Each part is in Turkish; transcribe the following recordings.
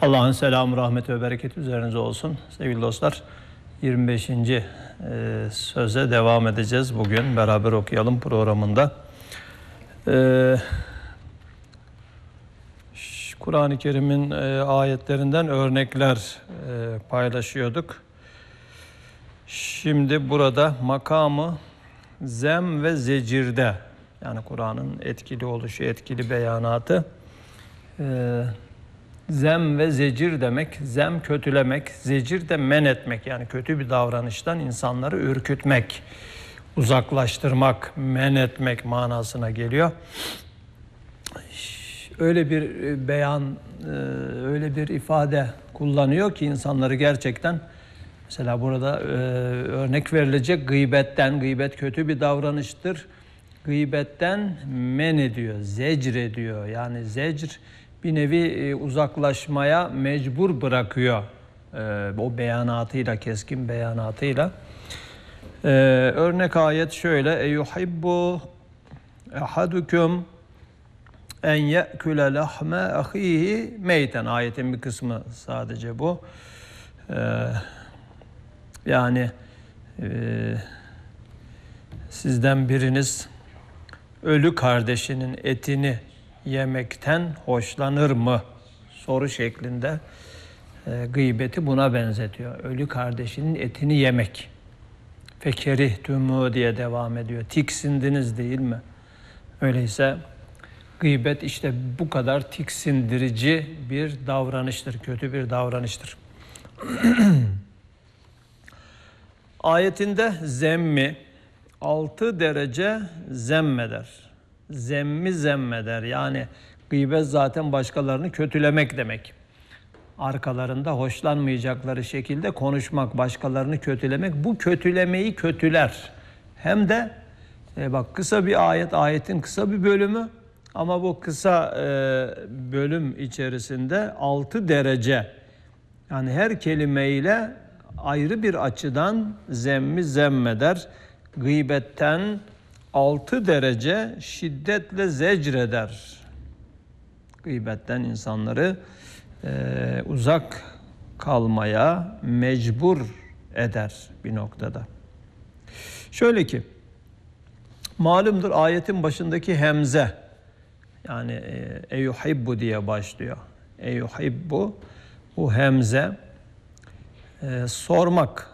Allah'ın selamı, rahmeti ve bereketi üzerinize olsun. Sevgili dostlar, 25. söze devam edeceğiz bugün. Beraber okuyalım programında. Kur'an-ı Kerim'in ayetlerinden örnekler paylaşıyorduk. Şimdi burada makamı zem ve zecirde, yani Kur'an'ın etkili oluşu, etkili beyanatı, zem ve zecir demek, zem kötülemek, zecir de men etmek, yani kötü bir davranıştan insanları ürkütmek, uzaklaştırmak, men etmek manasına geliyor. Öyle bir beyan, öyle bir ifade kullanıyor ki insanları gerçekten, mesela burada örnek verilecek gıybetten, gıybet kötü bir davranıştır. Gıybetten men ediyor, zecr ediyor. Yani zecr bir nevi uzaklaşmaya mecbur bırakıyor o beyanatıyla, keskin beyanatıyla. Örnek ayet şöyle: "Eyuhibbu ahadukum en ye'kule lahme ahihi meyten." Ayetin bir kısmı sadece bu. Yani sizden biriniz ölü kardeşinin etini yemekten hoşlanır mı? Soru şeklinde gıybeti buna benzetiyor. Ölü kardeşinin etini yemek. Fekerihtümü diye devam ediyor. Tiksindiniz değil mi? Öyleyse gıybet işte bu kadar tiksindirici bir davranıştır, kötü bir davranıştır. Ayetinde zemmi 6 derece zemmeder. Zemmi zemmeder. Yani gıybet zaten başkalarını kötülemek demek. Arkalarında hoşlanmayacakları şekilde konuşmak, başkalarını kötülemek. Bu kötülemeyi kötüler. Hem de bak, kısa bir ayet, ayetin kısa bir bölümü, ama bu kısa bölüm içerisinde 6 derece, yani her kelimeyle ayrı bir açıdan zemmi zemmeder. Gıybetten 6 derece şiddetle zecreder. Gıybetten insanları uzak kalmaya mecbur eder bir noktada. Şöyle ki, malumdur ayetin başındaki hemze, yani eyuhibbu diye başlıyor. Eyuhibbu, bu hemze sormak,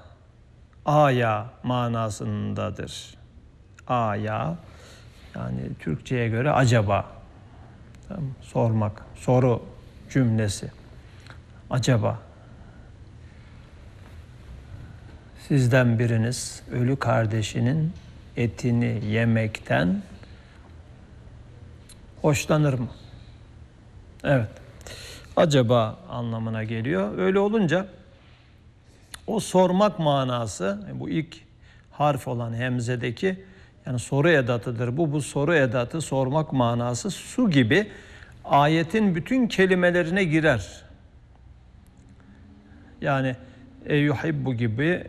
aya manasındadır. Aya, yani Türkçe'ye göre acaba, sormak, soru cümlesi. Acaba sizden biriniz ölü kardeşinin etini yemekten hoşlanır mı? Evet. Acaba anlamına geliyor. Öyle olunca o sormak manası, bu ilk harf olan hemzedeki, yani soru edatıdır. Bu soru edatı, sormak manası su gibi ayetin bütün kelimelerine girer. Yani eyuhibbu gibi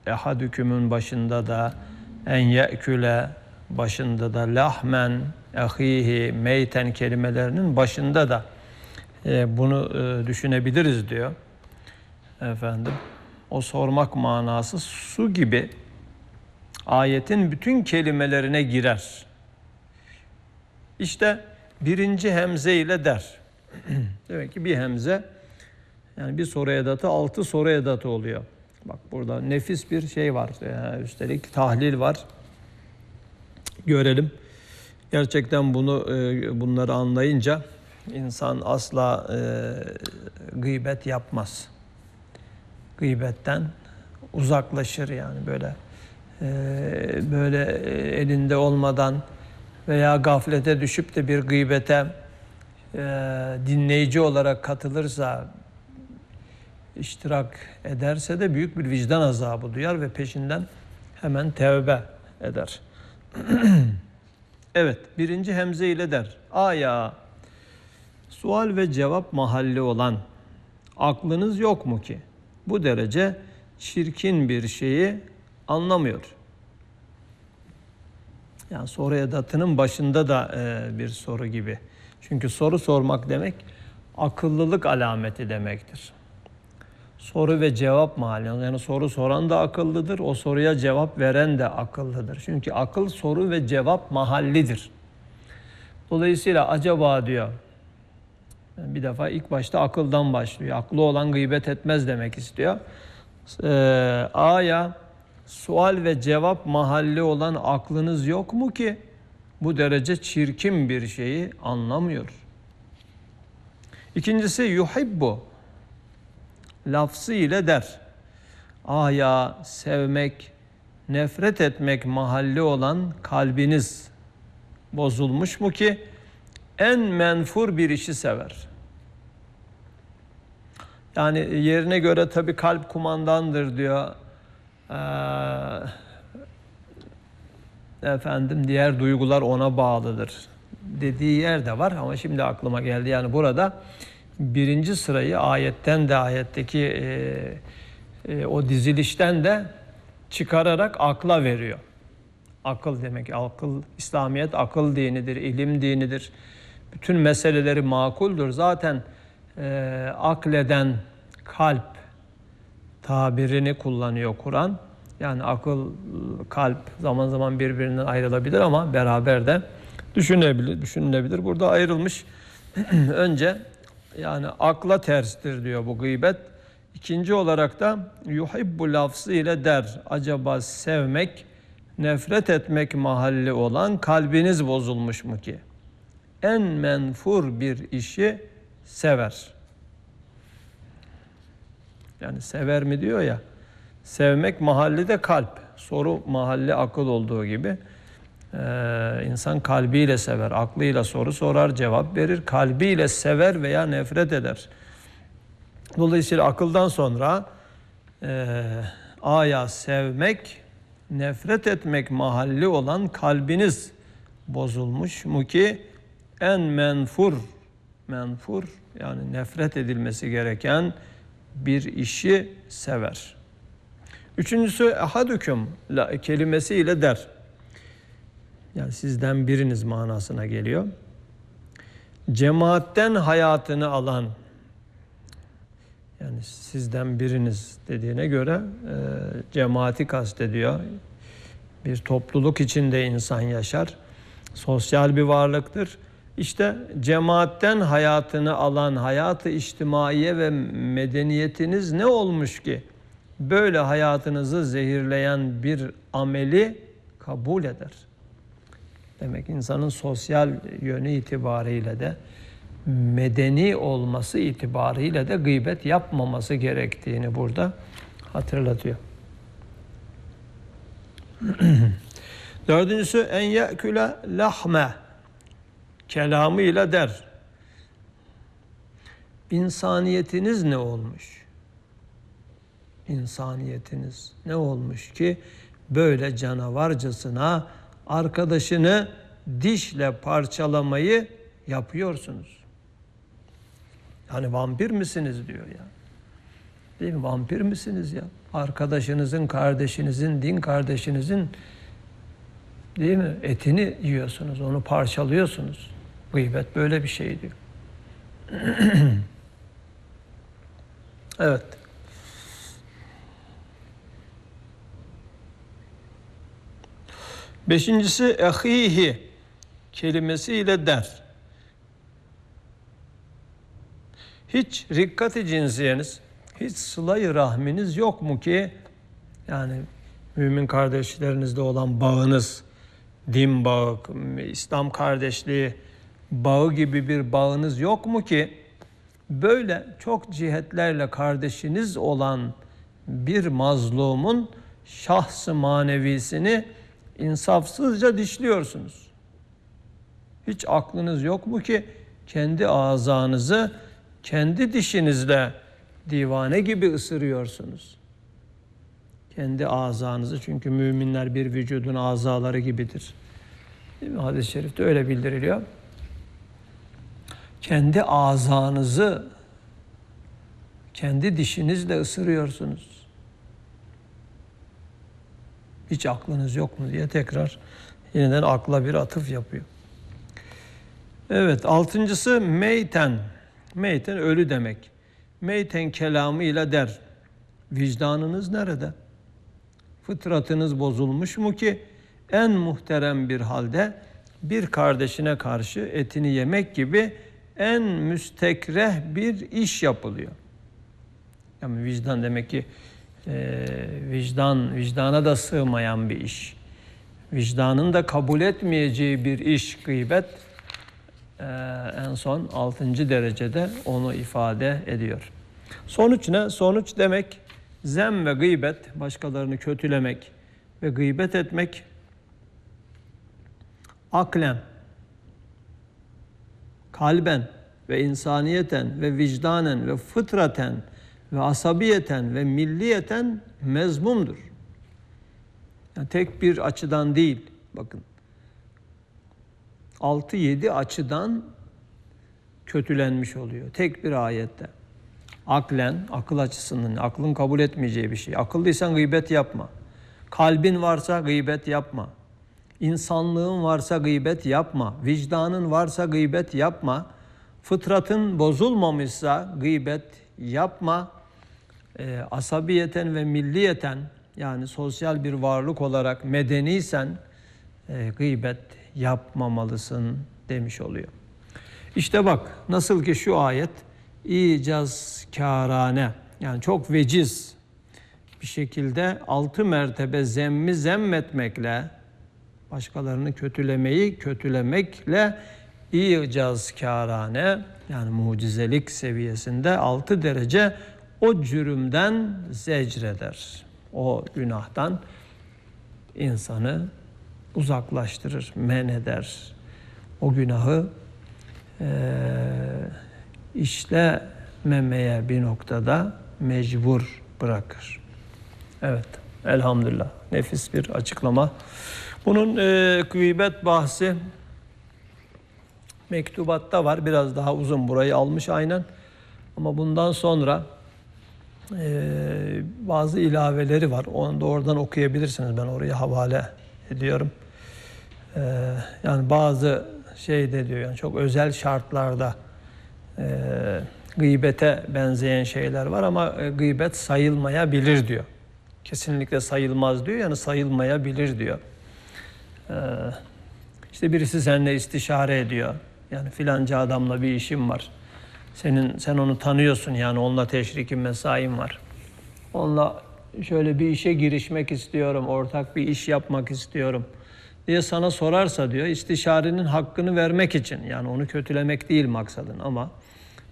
ehadükümün başında da, en ye'küle başında da, lahmen ahihi meyten kelimelerinin başında da bunu düşünebiliriz diyor. Efendim, o sormak manası su gibi ayetin bütün kelimelerine girer. İşte birinci hemze ile der. Demek ki bir hemze, yani bir soru edatı 6 soru edatı oluyor. Bak, burada nefis bir şey var. Üstelik tahlil var. Görelim. Gerçekten bunları anlayınca insan asla gıybet yapmaz. Gıybetten uzaklaşır, yani böyle elinde olmadan veya gaflete düşüp de bir gıybete dinleyici olarak katılırsa, iştirak ederse de büyük bir vicdan azabı duyar ve peşinden hemen tevbe eder. Evet, birinci hemze ile der. Aya, sual ve cevap mahalli olan, aklınız yok mu ki bu derece çirkin bir şeyi anlamıyor? Yani soru edatının başında da bir soru gibi. Çünkü soru sormak demek akıllılık alameti demektir. Soru ve cevap mahalli. Yani soru soran da akıllıdır, o soruya cevap veren de akıllıdır. Çünkü akıl soru ve cevap mahallidir. Dolayısıyla acaba diyor, bir defa ilk başta akıldan başlıyor. Aklı olan gıybet etmez demek istiyor. A'ya sual ve cevap mahalli olan aklınız yok mu ki bu derece çirkin bir şeyi anlamıyor? İkincisi yuhibbu lafzı ile der. A'ya sevmek, nefret etmek mahalli olan kalbiniz bozulmuş mu ki en menfur bir işi sever? Yani yerine göre tabii kalp kumandandır diyor. Diğer duygular ona bağlıdır dediği yer de var ama şimdi aklıma geldi. Yani burada birinci sırayı ayetten de ayetteki o dizilişten de çıkararak akla veriyor. Akıl demek, akıl, İslamiyet akıl dinidir, ilim dinidir. Bütün meseleleri makuldür. Zaten akleden kalp tabirini kullanıyor Kur'an. Yani akıl, kalp zaman zaman birbirinden ayrılabilir ama beraber de düşünülebilir. Burada ayrılmış. Önce yani akla terstir diyor bu gıybet. İkinci olarak da yuhibbu lafzı ile der. Acaba sevmek, nefret etmek mahalli olan kalbiniz bozulmuş mu ki? En menfur bir işi sever. Yani sever mi diyor ya. Sevmek mahalli de kalp. Soru mahalli akıl olduğu gibi. İnsan kalbiyle sever. Aklıyla soru sorar, cevap verir. Kalbiyle sever veya nefret eder. Dolayısıyla akıldan sonra A'ya sevmek, nefret etmek mahalli olan kalbiniz bozulmuş mu ki en menfur yani nefret edilmesi gereken bir işi sever. Üçüncüsü ehadüküm kelimesiyle der. Yani sizden biriniz manasına geliyor. Cemaatten hayatını alan, yani sizden biriniz dediğine göre cemaati kastediyor. Bir topluluk içinde insan yaşar. Sosyal bir varlıktır. İşte cemaatten hayatını alan, hayatı içtimaiye ve medeniyetiniz ne olmuş ki böyle hayatınızı zehirleyen bir ameli kabul eder. Demek insanın sosyal yönü itibariyle de medeni olması itibariyle de gıybet yapmaması gerektiğini burada hatırlatıyor. Dördüncüsü en ye'küle lahme kelamıyla der. İnsaniyetiniz ne olmuş? İnsaniyetiniz ne olmuş ki böyle canavarcasına arkadaşını dişle parçalamayı yapıyorsunuz? Yani vampir misiniz diyor ya. Değil mi? Vampir misiniz ya? Arkadaşınızın, kardeşinizin, din kardeşinizin değil mi? Etini yiyorsunuz, onu parçalıyorsunuz. Gıybet böyle bir şey diyor. Evet. Beşincisi ehihi kelimesiyle der. Hiç rikkat-i cinsiyeniz, hiç sıla-i rahminiz yok mu ki yani mümin kardeşlerinizle olan bağınız, din bağı, İslam kardeşliği bağı gibi bir bağınız yok mu ki böyle çok cihetlerle kardeşiniz olan bir mazlumun şahs-ı manevisini insafsızca dişliyorsunuz? Hiç aklınız yok mu ki kendi azanızı kendi dişinizle divane gibi ısırıyorsunuz? Kendi azanızı, çünkü müminler bir vücudun azaları gibidir. Değil mi? Hadis-i şerifte öyle bildiriliyor. Kendi azanızı kendi dişinizle ısırıyorsunuz. Hiç aklınız yok mu diye tekrar yeniden akla bir atıf yapıyor. Evet, altıncısı meyten Meyten ölü demek. Meyten kelamıyla der. Vicdanınız nerede? Fıtratınız bozulmuş mu ki en muhterem bir halde bir kardeşine karşı etini yemek gibi en müstekreh bir iş yapılıyor. Yani vicdan demek ki vicdana da sığmayan bir iş. Vicdanın da kabul etmeyeceği bir iş gıybet. En son 6. derecede onu ifade ediyor. Sonuç ne? Sonuç demek zem ve gıybet, başkalarını kötülemek ve gıybet etmek aklen, kalben ve insaniyeten ve vicdanen ve fıtraten ve asabiyeten ve milliyeten mezmumdur. Yani tek bir açıdan değil, bakın. 6-7 açıdan kötülenmiş oluyor tek bir ayette. Aklen, akıl açısından, aklın kabul etmeyeceği bir şey. Akıllıysan gıybet yapma. Kalbin varsa gıybet yapma. İnsanlığın varsa gıybet yapma. Vicdanın varsa gıybet yapma. Fıtratın bozulmamışsa gıybet yapma. Asabiyeten ve milliyeten, yani sosyal bir varlık olarak medeniysen gıybet yapmamalısın demiş oluyor. İşte bak nasıl ki şu ayet icazkârane, yani çok veciz bir şekilde 6 mertebe zemmi zemmetmekle, başkalarını kötülemekle icazkârane, yani mucizelik seviyesinde 6 derece o cürümden zecreder. O günahtan insanı uzaklaştırır, men eder. O günahı işlememeye bir noktada mecbur bırakır. Evet, elhamdülillah. Nefis bir açıklama. Bunun gıybet bahsi mektubatta var. Biraz daha uzun, burayı almış aynen. Ama bundan sonra bazı ilaveleri var. Onu da oradan okuyabilirsiniz. Ben oraya havale ediyorum. Yani bazı diyor, yani çok özel şartlarda gıybete benzeyen şeyler var ama gıybet sayılmayabilir diyor. Kesinlikle sayılmaz diyor, yani sayılmayabilir diyor. İşte birisi seninle istişare ediyor. Yani filanca adamla bir işim var. Sen onu tanıyorsun, yani onunla teşrikin mesain var. Onunla şöyle bir işe girişmek istiyorum, ortak bir iş yapmak istiyorum diye sana sorarsa diyor, istişarenin hakkını vermek için, yani onu kötülemek değil maksadın, ama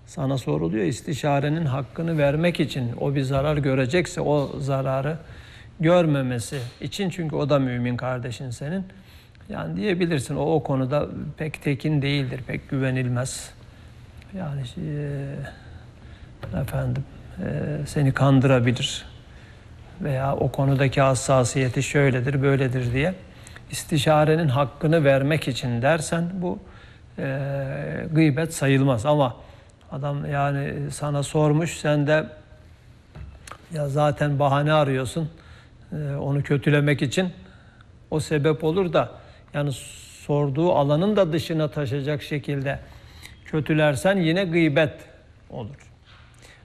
sana soruluyor, istişarenin hakkını vermek için, o bir zarar görecekse o zararı görmemesi için, çünkü o da mümin kardeşin senin. Yani diyebilirsin o konuda pek tekin değildir, pek güvenilmez. Yani seni kandırabilir veya o konudaki hassasiyeti şöyledir, böyledir diye istişarenin hakkını vermek için dersen bu gıybet sayılmaz. Ama adam yani sana sormuş, sen de ya zaten bahane arıyorsun onu kötülemek için, o sebep olur da yani sorduğu alanın da dışına taşacak şekilde kötülersen yine gıybet olur.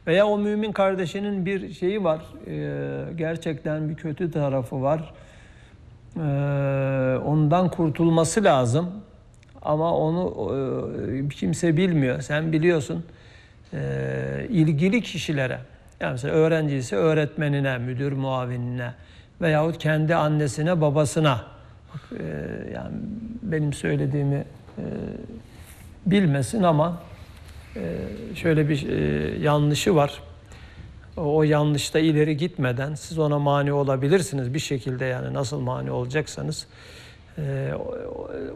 Veya o mümin kardeşinin bir şeyi var, gerçekten bir kötü tarafı var. Ondan kurtulması lazım ama onu kimse bilmiyor. Sen biliyorsun. İlgili kişilere, yani mesela öğrenci ise öğretmenine, müdür muavinine veyahut kendi annesine, babasına, yani benim söylediğimi bilmesin ama şöyle bir yanlışı var. O yanlışta ileri gitmeden siz ona mani olabilirsiniz bir şekilde, yani nasıl mani olacaksanız.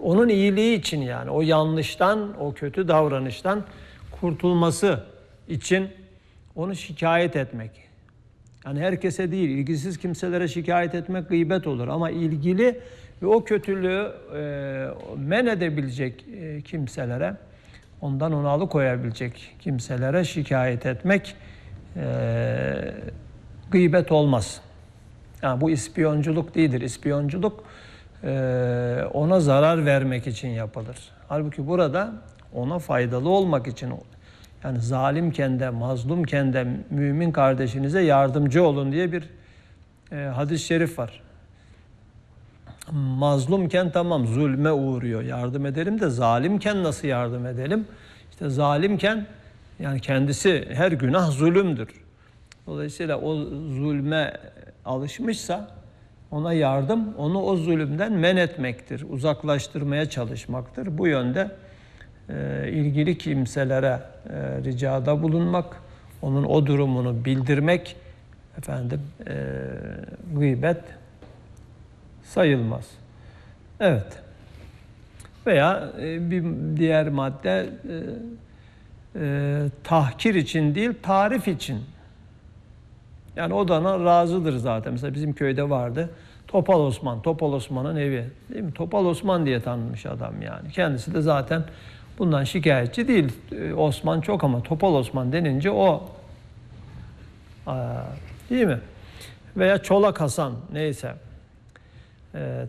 Onun iyiliği için, yani o yanlıştan, o kötü davranıştan kurtulması için onu şikayet etmek. Yani herkese değil, ilgisiz kimselere şikayet etmek gıybet olur. Ama ilgili ve o kötülüğü men edebilecek kimselere, ondan onu alıkoyabilecek kimselere şikayet etmek gıybet olmaz. Yani bu ispiyonculuk değildir. İspiyonculuk ona zarar vermek için yapılır. Halbuki burada ona faydalı olmak için, Yani zalimken de mazlumken de mümin kardeşinize yardımcı olun diye bir hadis-i şerif var. Mazlumken tamam zulme uğruyor, yardım edelim de zalimken nasıl yardım edelim? İşte zalimken yani kendisi her günah zulümdür. Dolayısıyla o zulme alışmışsa ona yardım, onu o zulümden men etmektir, uzaklaştırmaya çalışmaktır. Bu yönde ilgili kimselere ricada bulunmak, onun o durumunu bildirmek gıybet sayılmaz. Evet. Veya bir diğer madde tahkir için değil, tarif için. Yani o da razıdır zaten. Mesela bizim köyde vardı. Topal Osman. Topal Osman'ın evi. Değil mi? Topal Osman diye tanınmış adam yani. Kendisi de zaten bundan şikayetçi değil. Osman çok ama Topal Osman denince o. Değil mi? Veya Çolak Hasan neyse.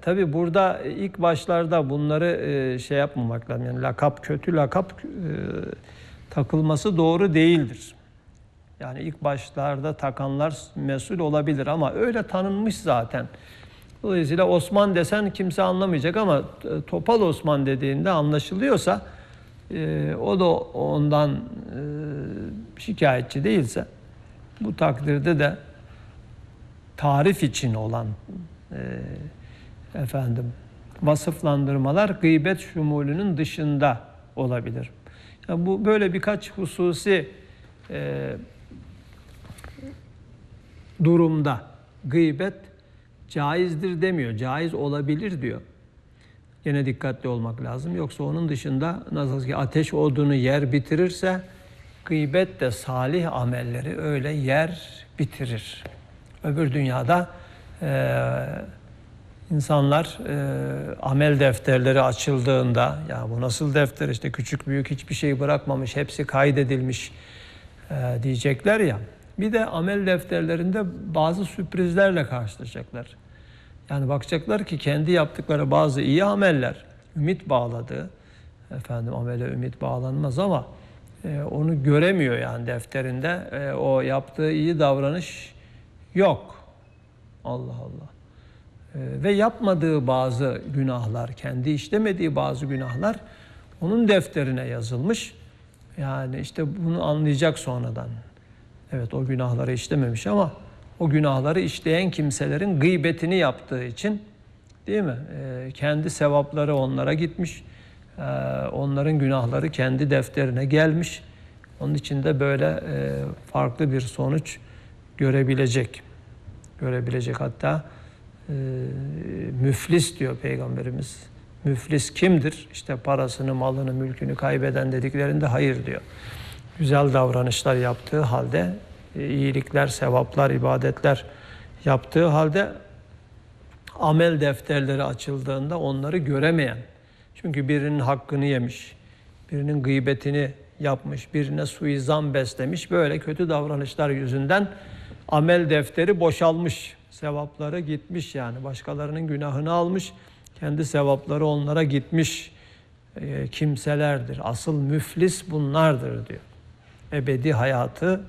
Tabii burada ilk başlarda bunları şey yapmamak lazım. Yani lakap, kötü lakap takılması doğru değildir. Yani ilk başlarda takanlar mesul olabilir ama öyle tanınmış zaten. Dolayısıyla Osman desen kimse anlamayacak ama Topal Osman dediğinde anlaşılıyorsa o da ondan şikayetçi değilse bu takdirde de tarif için olan vasıflandırmalar gıybet şumulünün dışında olabilir. Yani bu böyle birkaç hususi durumda gıybet caizdir demiyor, caiz olabilir diyor. Gene dikkatli olmak lazım. Yoksa onun dışında nasıl ki ateş odunu yer bitirirse gıybet de salih amelleri öyle yer bitirir. Öbür dünyada insanlar amel defterleri açıldığında ya bu nasıl defter işte küçük büyük hiçbir şey bırakmamış hepsi kaydedilmiş diyecekler ya. Bir de amel defterlerinde bazı sürprizlerle karşılaşacaklar. Yani bakacaklar ki kendi yaptıkları bazı iyi ameller, ümit bağladığı, amele ümit bağlanmaz ama onu göremiyor yani defterinde. O yaptığı iyi davranış yok. Allah Allah. Ve yapmadığı bazı günahlar, kendi işlemediği bazı günahlar onun defterine yazılmış. Yani işte bunu anlayacak sonradan. Evet o günahları işlememiş ama o günahları işleyen kimselerin gıybetini yaptığı için değil mi? Kendi sevapları onlara gitmiş. Onların günahları kendi defterine gelmiş. Onun için de böyle farklı bir sonuç görebilecek. Hatta müflis diyor Peygamberimiz. Müflis kimdir? İşte parasını, malını, mülkünü kaybeden dediklerinde hayır diyor. Güzel davranışlar yaptığı halde, iyilikler, sevaplar, ibadetler yaptığı halde amel defterleri açıldığında onları göremeyen. Çünkü birinin hakkını yemiş, birinin gıybetini yapmış, birine suizan beslemiş. Böyle kötü davranışlar yüzünden amel defteri boşalmış. Sevapları gitmiş yani. Başkalarının günahını almış, kendi sevapları onlara gitmiş kimselerdir. Asıl müflis bunlardır diyor. Ebedi hayatı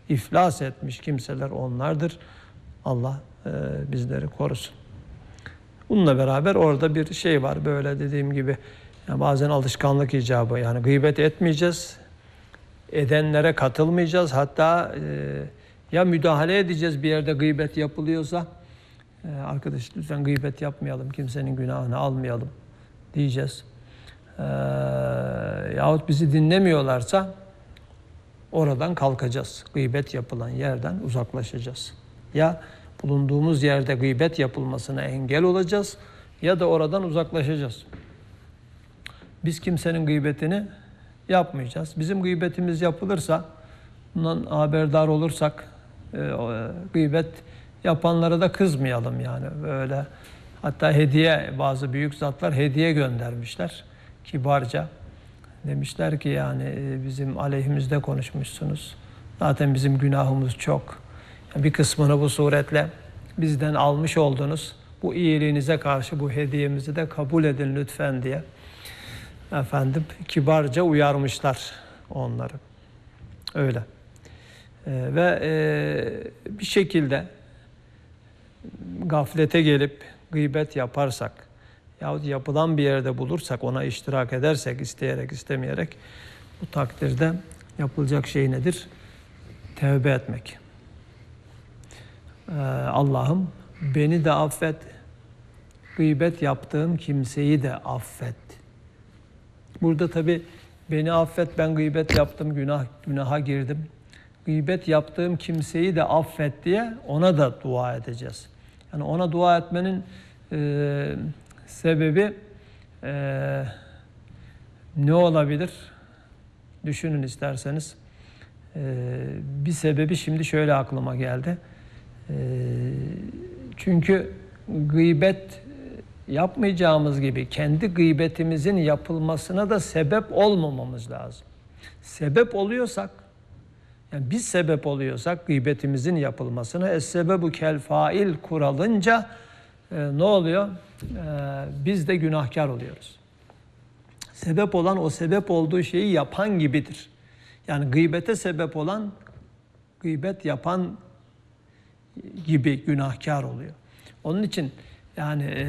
iflas etmiş kimseler onlardır. Allah bizleri korusun. Bununla beraber orada bir şey var böyle dediğim gibi yani bazen alışkanlık icabı yani gıybet etmeyeceğiz, edenlere katılmayacağız hatta ya müdahale edeceğiz bir yerde gıybet yapılıyorsa arkadaş lütfen gıybet yapmayalım, kimsenin günahını almayalım diyeceğiz. Yahut bizi dinlemiyorlarsa oradan kalkacağız. Gıybet yapılan yerden uzaklaşacağız. Ya bulunduğumuz yerde gıybet yapılmasına engel olacağız ya da oradan uzaklaşacağız. Biz kimsenin gıybetini yapmayacağız. Bizim gıybetimiz yapılırsa, bundan haberdar olursak gıybet yapanlara da kızmayalım yani böyle. Hatta hediye, bazı büyük zatlar hediye göndermişler kibarca. Demişler ki yani bizim aleyhimizde konuşmuşsunuz. Zaten bizim günahımız çok. Bir kısmını bu suretle bizden almış oldunuz. Bu iyiliğinize karşı bu hediyemizi de kabul edin lütfen diye. Kibarca uyarmışlar onları. Öyle. Ve bir şekilde gaflete gelip gıybet yaparsak yahut yapılan bir yerde bulursak, ona iştirak edersek, isteyerek istemeyerek, bu takdirde yapılacak şey nedir? Tevbe etmek. Allah'ım beni de affet, gıybet yaptığım kimseyi de affet. Burada tabi beni affet, ben gıybet yaptım, günaha girdim. Gıybet yaptığım kimseyi de affet diye ona da dua edeceğiz. Yani ona dua etmenin sebebi ne olabilir? Düşünün isterseniz. Bir sebebi şimdi şöyle aklıma geldi. Çünkü gıybet yapmayacağımız gibi kendi gıybetimizin yapılmasına da sebep olmamamız lazım. Sebep oluyorsak, yani biz sebep oluyorsak gıybetimizin yapılmasına, es-sebebu kel fail kuralınca ne oluyor? Biz de günahkar oluyoruz. Sebep olan o sebep olduğu şeyi yapan gibidir. Yani gıybete sebep olan, gıybet yapan gibi günahkar oluyor. Onun için yani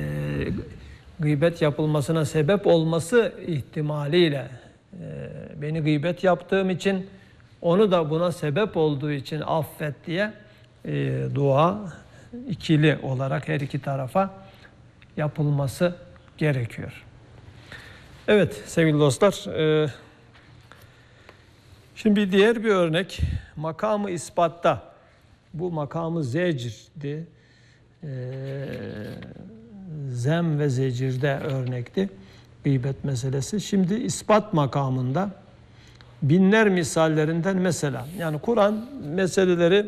gıybet yapılmasına sebep olması ihtimaliyle beni gıybet yaptığım için, onu da buna sebep olduğu için affet diye dua ikili olarak her iki tarafa yapılması gerekiyor. Evet sevgili dostlar, şimdi diğer bir örnek makamı ispatta. Bu makamı zecirdi, zem ve zecirde örnekti gıybet meselesi. Şimdi ispat makamında binler misallerinden mesela, yani Kur'an meseleleri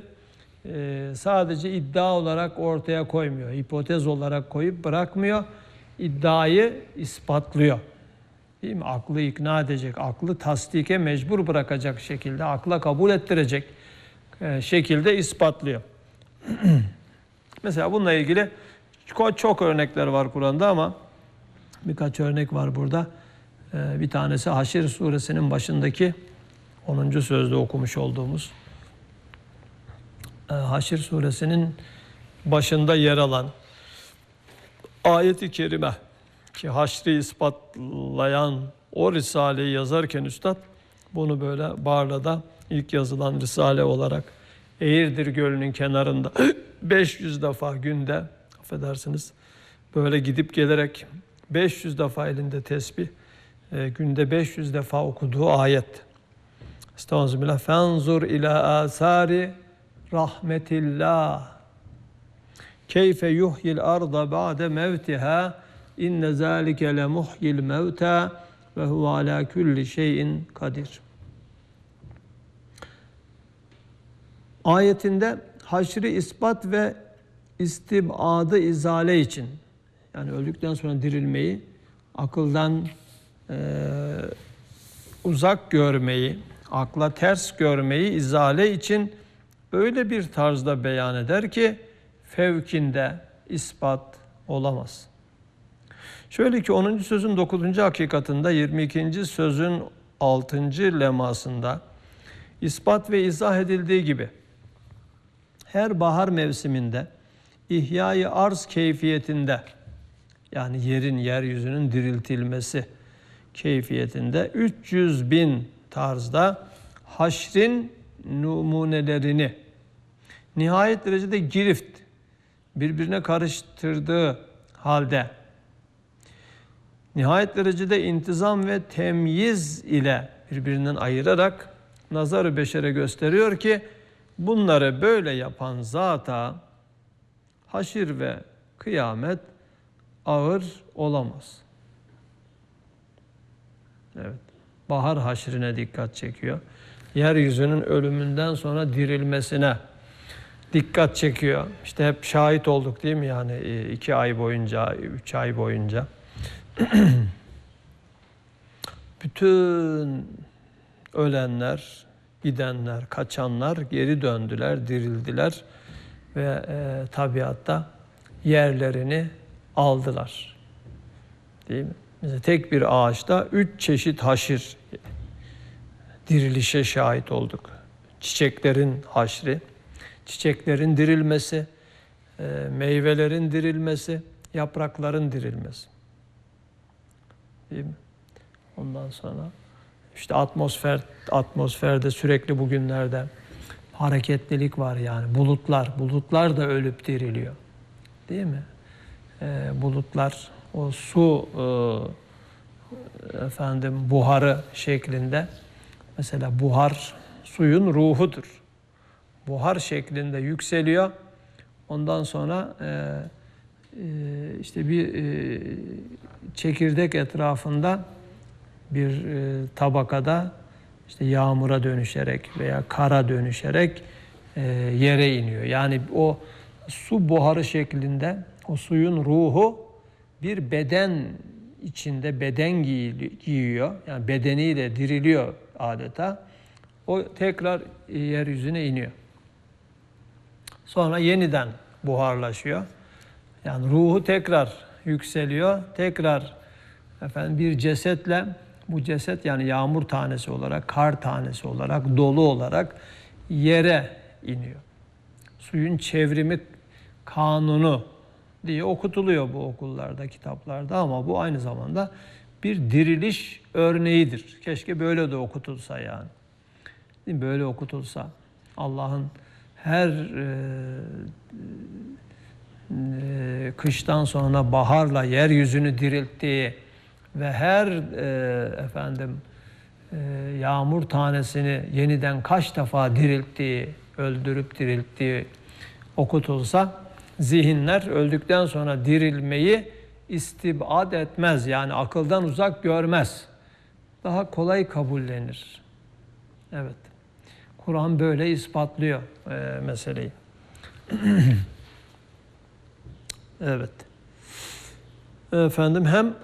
sadece iddia olarak ortaya koymuyor, hipotez olarak koyup bırakmıyor, iddiayı ispatlıyor. Değil mi? Aklı ikna edecek, aklı tasdike mecbur bırakacak şekilde, akla kabul ettirecek şekilde ispatlıyor. Mesela bununla ilgili çok örnekler var Kur'an'da ama birkaç örnek var burada. Bir tanesi Haşr suresinin başındaki 10. sözde okumuş olduğumuz Haşr suresinin başında yer alan ayet-i kerime ki haşri ispatlayan o risaleyi yazarken üstad bunu böyle Barla'da ilk yazılan risale olarak Eğirdir Gölü'nün kenarında 500 defa günde, affedersiniz, böyle gidip gelerek 500 defa elinde tesbih, günde 500 defa okuduğu ayet. Estağfirullah. Fenzur ila asari rahmetillah. Keyfe yuhyil arda ba'de mevtiha. İnne zâlike le muhyil mevta ve huve alâ kulli şeyin kadir. Ayetinde haşri ispat ve istibadı izale için, yani öldükten sonra dirilmeyi, akıldan uzak görmeyi, akla ters görmeyi izale için öyle bir tarzda beyan eder ki fevkinde ispat olamaz. Şöyle ki 10. sözün 9. hakikatında 22. sözün 6. lemasında ispat ve izah edildiği gibi her bahar mevsiminde İhya-i arz keyfiyetinde, yani yeryüzünün diriltilmesi keyfiyetinde 300 bin tarzda haşrin numunelerini nihayet derecede girift, birbirine karıştırdığı halde nihayet derecede intizam ve temyiz ile birbirinden ayırarak nazar-ı beşere gösteriyor ki bunları böyle yapan zata haşir ve kıyamet ağır olamaz. Evet. Bahar haşrine dikkat çekiyor. Yeryüzünün ölümünden sonra dirilmesine dikkat çekiyor. İşte hep şahit olduk değil mi? Yani 2 ay boyunca, 3 ay boyunca. Bütün ölenler, gidenler, kaçanlar geri döndüler, dirildiler ve tabiatta yerlerini aldılar. Değil mi? Mesela tek bir ağaçta 3 çeşit haşir dirilişe şahit olduk. çiçeklerin haşri, çiçeklerin dirilmesi, meyvelerin dirilmesi, yaprakların dirilmesi. Değil mi? Ondan sonra işte atmosferde sürekli bugünlerde hareketlilik var yani. Bulutlar da ölüp diriliyor. Değil mi? Bulutlar o su buharı şeklinde, mesela buhar suyun ruhudur. Buhar şeklinde yükseliyor. Ondan sonra işte bir çekirdek etrafında bir tabakada işte yağmura dönüşerek veya kara dönüşerek yere iniyor. Yani o su buharı şeklinde o suyun ruhu bir beden içinde beden giyiyor. Yani bedeniyle diriliyor adeta. O tekrar yeryüzüne iniyor. Sonra yeniden buharlaşıyor. Yani ruhu tekrar yükseliyor. Tekrar bir cesetle, bu ceset yani yağmur tanesi olarak, kar tanesi olarak, dolu olarak yere iniyor. Suyun çevrimi kanunu diye okutuluyor bu okullarda, kitaplarda, ama bu aynı zamanda bir diriliş örneğidir. Keşke böyle de okutulsa yani. Böyle okutulsa. Allah'ın her kıştan sonra baharla yeryüzünü dirilttiği ve her yağmur tanesini yeniden kaç defa dirilttiği, öldürüp dirilttiği okutulsa, zihinler öldükten sonra dirilmeyi istibad etmez. Yani akıldan uzak görmez. Daha kolay kabullenir. Evet. Kur'an böyle ispatlıyor meseleyi. Evet. Hem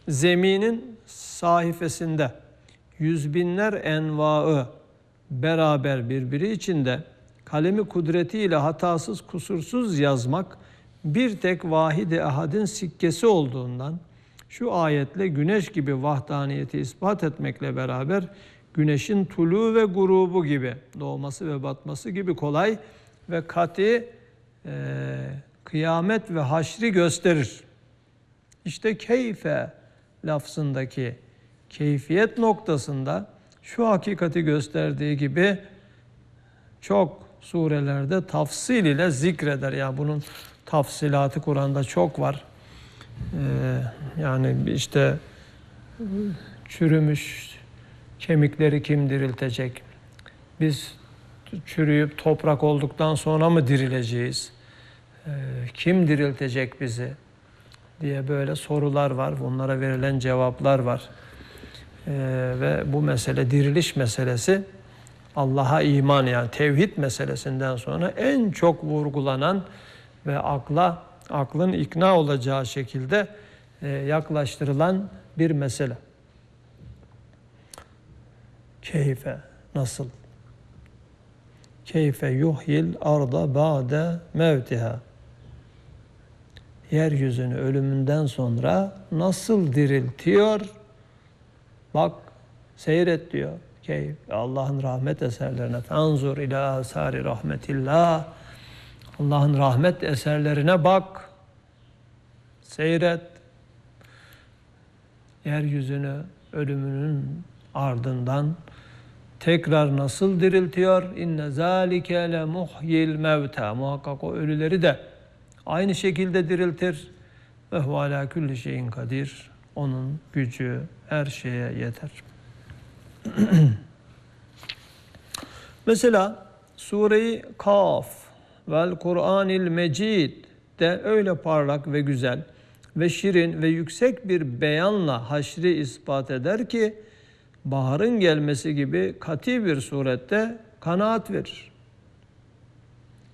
zeminin sahifesinde yüz binler envaı beraber birbiri içinde kalemi kudretiyle hatasız kusursuz yazmak bir tek vahid-i ahadin sikkesi olduğundan şu ayetle güneş gibi vahdaniyeti ispat etmekle beraber güneşin tulu ve gurubu gibi, doğması ve batması gibi kolay ve kati kıyamet ve haşri gösterir. İşte keyfe lafzındaki keyfiyet noktasında şu hakikati gösterdiği gibi çok surelerde tafsil ile zikreder. Yani bunun tafsilatı Kur'an'da çok var. Yani işte çürümüş kemikleri kim diriltecek? Biz çürüyüp toprak olduktan sonra mı dirileceğiz? Kim diriltecek bizi? Diye böyle sorular var. Bunlara verilen cevaplar var. Ve bu mesele, diriliş meselesi, Allah'a iman, yani tevhid meselesinden sonra en çok vurgulanan ve aklın ikna olacağı şekilde yaklaştırılan bir mesele. Keyfe, nasıl? Keyfe yuhyil arda ba'de mevtiha. Yeryüzünü ölümünden sonra nasıl diriltiyor? Bak, seyret diyor. Allah'ın rahmet eserlerine. Fenzur ila asari rahmetillah. Allah'ın rahmet eserlerine bak. Seyret. Yeryüzünü ölümünün ardından tekrar nasıl diriltiyor? İnne zâlike le muhyil mevta. Muhakkak o ölüleri de aynı şekilde diriltir. Ve huve alâ kulli şeyin kadir. Onun gücü her şeye yeter. Mesela Sure-i Kaf vel Kur'anil Mecid de öyle parlak ve güzel ve şirin ve yüksek bir beyanla haşri ispat eder ki baharın gelmesi gibi kat'i bir surette kanaat verir.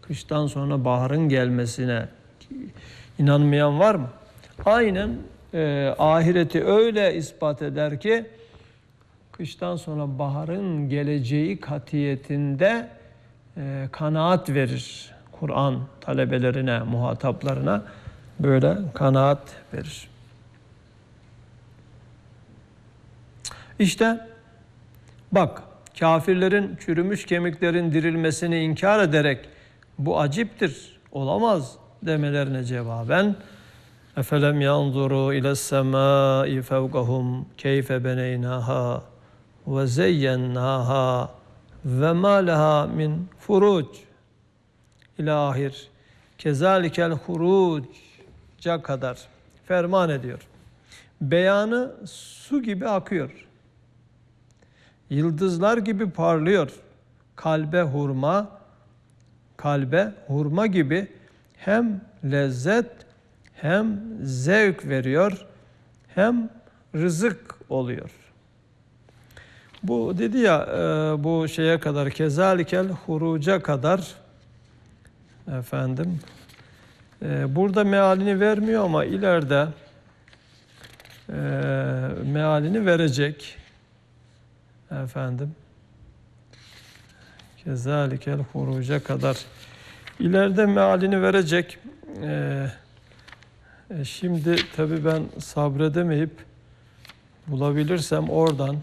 Kıştan sonra baharın gelmesine inanmayan var mı? Aynen ahireti öyle ispat eder ki kıştan sonra baharın geleceği katiyetinde kanaat verir. Kur'an talebelerine, muhataplarına böyle kanaat verir. İşte bak, Kafirlerin çürümüş kemiklerin dirilmesini inkar ederek bu aciptir, olamaz demelerine cevaben efelem yanzuru iles semai fevkahum keyfe beneynaha ve zeyyennaha ve ma leha min furuc ilahir kezalikel huruca kadar ferman ediyor. Beyanı su gibi akıyor. Yıldızlar gibi parlıyor. Kalbe hurma gibi hem lezzet hem zevk veriyor hem rızık oluyor. Bu dedi ya bu şeye kadar kezalikel huruca kadar efendim burada mealini vermiyor ama ileride mealini verecek efendim. Kezalikel huruca kadar ileride mealini verecek. Şimdi tabii ben sabredemeyip bulabilirsem oradan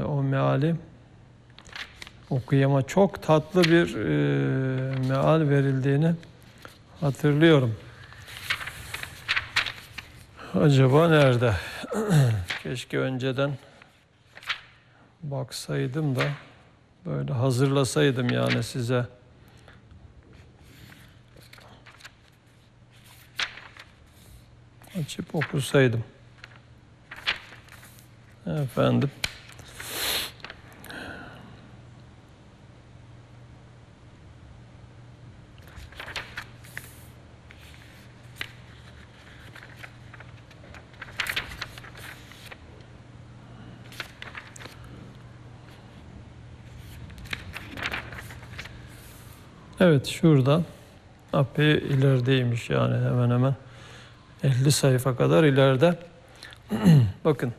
o meali okuyama çok tatlı bir meal verildiğini hatırlıyorum. Acaba nerede? Keşke önceden baksaydım da böyle hazırlasaydım yani size. Açıp okusaydım. Efendim. Evet şurada epey ilerideymiş yani hemen hemen 50 sayfa kadar ileride. Bakın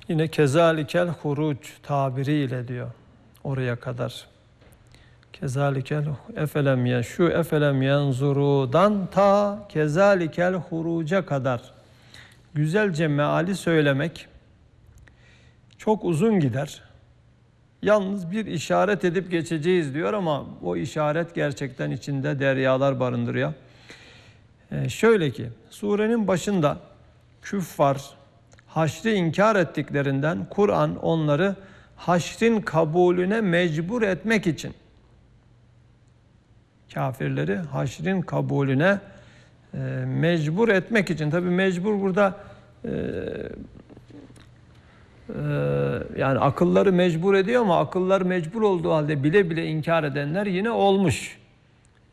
yine kezalikel huruc tabiriyle diyor oraya kadar. Kezalikel efelem ya şu efelem yanzurudan ta kezalikel huruca kadar güzelce meali söylemek çok uzun gider. Yalnız bir işaret edip geçeceğiz diyor ama o işaret gerçekten içinde deryalar barındırıyor. Şöyle ki surenin başında küffar haşri inkar ettiklerinden Kur'an onları haşrin kabulüne mecbur etmek için kafirleri haşrin kabulüne mecbur etmek için tabi mecbur burada yani akılları mecbur ediyor ama akılları mecbur olduğu halde bile bile inkar edenler yine olmuş.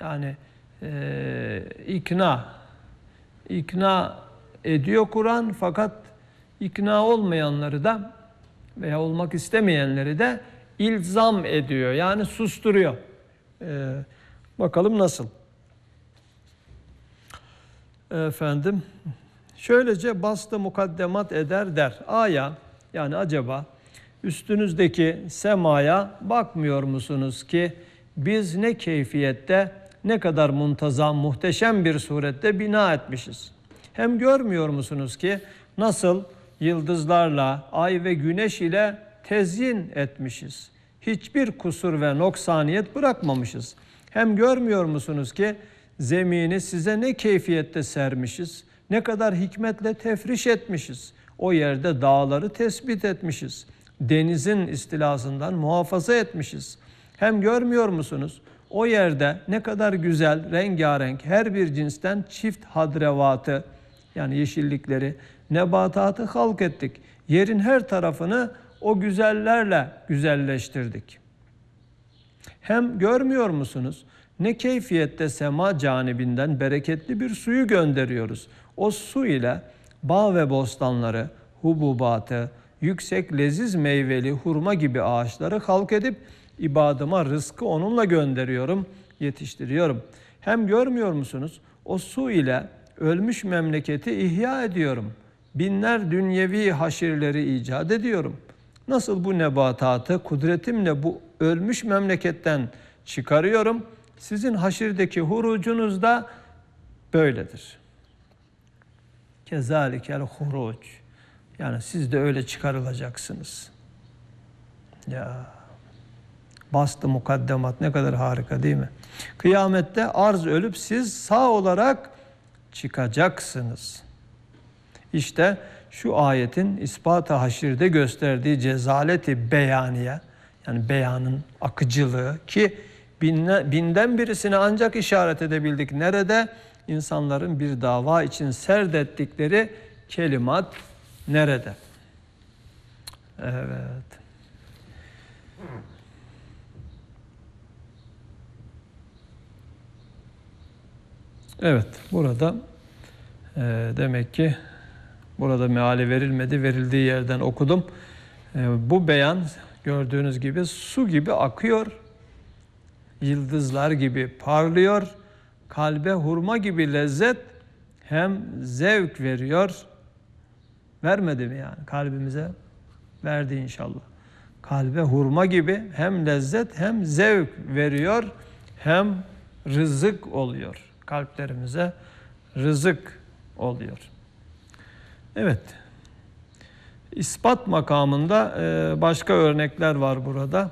Yani ikna ediyor Kur'an fakat ikna olmayanları da veya olmak istemeyenleri de ilzam ediyor. Yani susturuyor. Bakalım nasıl? Efendim şöylece bastı mukaddemat eder der. Aya yani acaba üstünüzdeki semaya bakmıyor musunuz ki biz ne keyfiyette ne kadar muntazam muhteşem bir surette bina etmişiz. Hem görmüyor musunuz ki nasıl yıldızlarla ay ve güneş ile tezyin etmişiz. Hiçbir kusur ve noksaniyet bırakmamışız. Hem görmüyor musunuz ki zemini size ne keyfiyette sermişiz, ne kadar hikmetle tefriş etmişiz. O yerde dağları tespit etmişiz. Denizin istilasından muhafaza etmişiz. Hem görmüyor musunuz? O yerde ne kadar güzel, rengarenk, her bir cinsten çift hadrevatı, yani yeşillikleri, nebatatı halk ettik. Yerin her tarafını o güzellerle güzelleştirdik. Hem görmüyor musunuz? Ne keyfiyette sema canibinden bereketli bir suyu gönderiyoruz. O su ile bağ ve bostanları, hububatı, yüksek leziz meyveli hurma gibi ağaçları halk edip ibadıma rızkı onunla gönderiyorum, yetiştiriyorum. Hem görmüyor musunuz? O su ile ölmüş memleketi ihya ediyorum. Binler dünyevi haşirleri icat ediyorum. Nasıl bu nebatatı kudretimle bu ölmüş memleketten çıkarıyorum. Sizin haşirdeki hurucunuz da böyledir. Kezalikel huruc. Yani siz de öyle çıkarılacaksınız. Ya bastı mukaddemat, ne kadar harika değil mi? Kıyamette arz ölüp siz sağ olarak çıkacaksınız. İşte şu ayetin ispat-ı haşirde gösterdiği cezaleti beyaniye, yani beyanın akıcılığı ki binden birisini ancak işaret edebildik. Nerede? İnsanların bir dava için serdettikleri kelimat nerede? Evet. Evet, burada demek ki burada meali verilmedi, verildiği yerden okudum. Bu beyan gördüğünüz gibi su gibi akıyor, yıldızlar gibi parlıyor, kalbe hurma gibi lezzet hem zevk veriyor. Vermedi mi yani? Kalbimize verdi inşallah. Kalbe hurma gibi hem lezzet hem zevk veriyor, hem rızık oluyor. Kalplerimize rızık oluyor. Evet. İspat makamında başka örnekler var burada.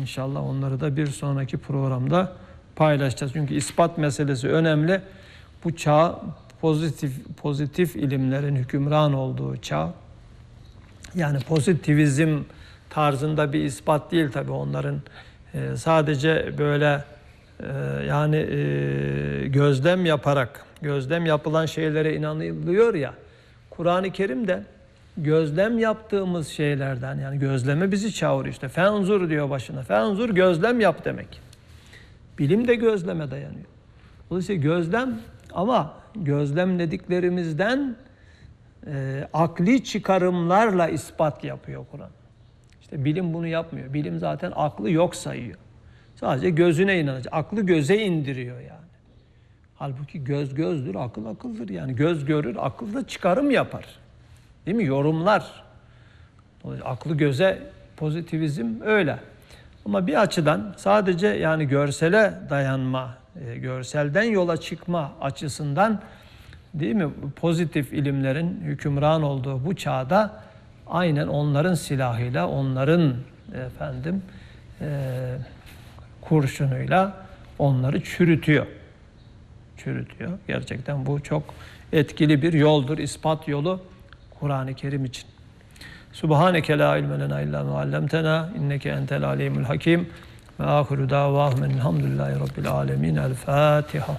İnşallah onları da bir sonraki programda paylaşacağız. Çünkü ispat meselesi önemli. Bu çağ pozitif ilimlerin hükümran olduğu çağ. Yani pozitivizm tarzında bir ispat değil tabii onların. Sadece böyle gözlem yaparak, gözlem yapılan şeylere inanılıyor ya. Kur'an-ı Kerim'de gözlem yaptığımız şeylerden, yani gözleme bizi çağırıyor işte. Fenzur diyor başına. Fenzur gözlem yap demek. Bilim de gözleme dayanıyor. Dolayısıyla gözlem, ama gözlemlediklerimizden akli çıkarımlarla ispat yapıyor Kur'an. İşte bilim bunu yapmıyor. Bilim zaten aklı yok sayıyor. Sadece gözüne inanacak. Aklı göze indiriyor yani. Halbuki göz gözdür, akıl akıldır. Yani göz görür, akıl da çıkarım yapar. Değil mi? Yorumlar. Aklı göze pozitivizm öyle. Ama bir açıdan sadece yani görsele dayanma, görselden yola çıkma açısından, değil mi? Pozitif ilimlerin hükümran olduğu bu çağda aynen onların silahıyla, onların kurşunuyla onları çürütüyor. Gerçekten bu çok etkili bir yoldur, ispat yolu Kur'an-ı Kerim için. Subhaneke la ilme lena illa ma allamtena inneke entel alimul hakim ve ahiru davahum elhamdülillahi rabbil alamin. El Fatiha.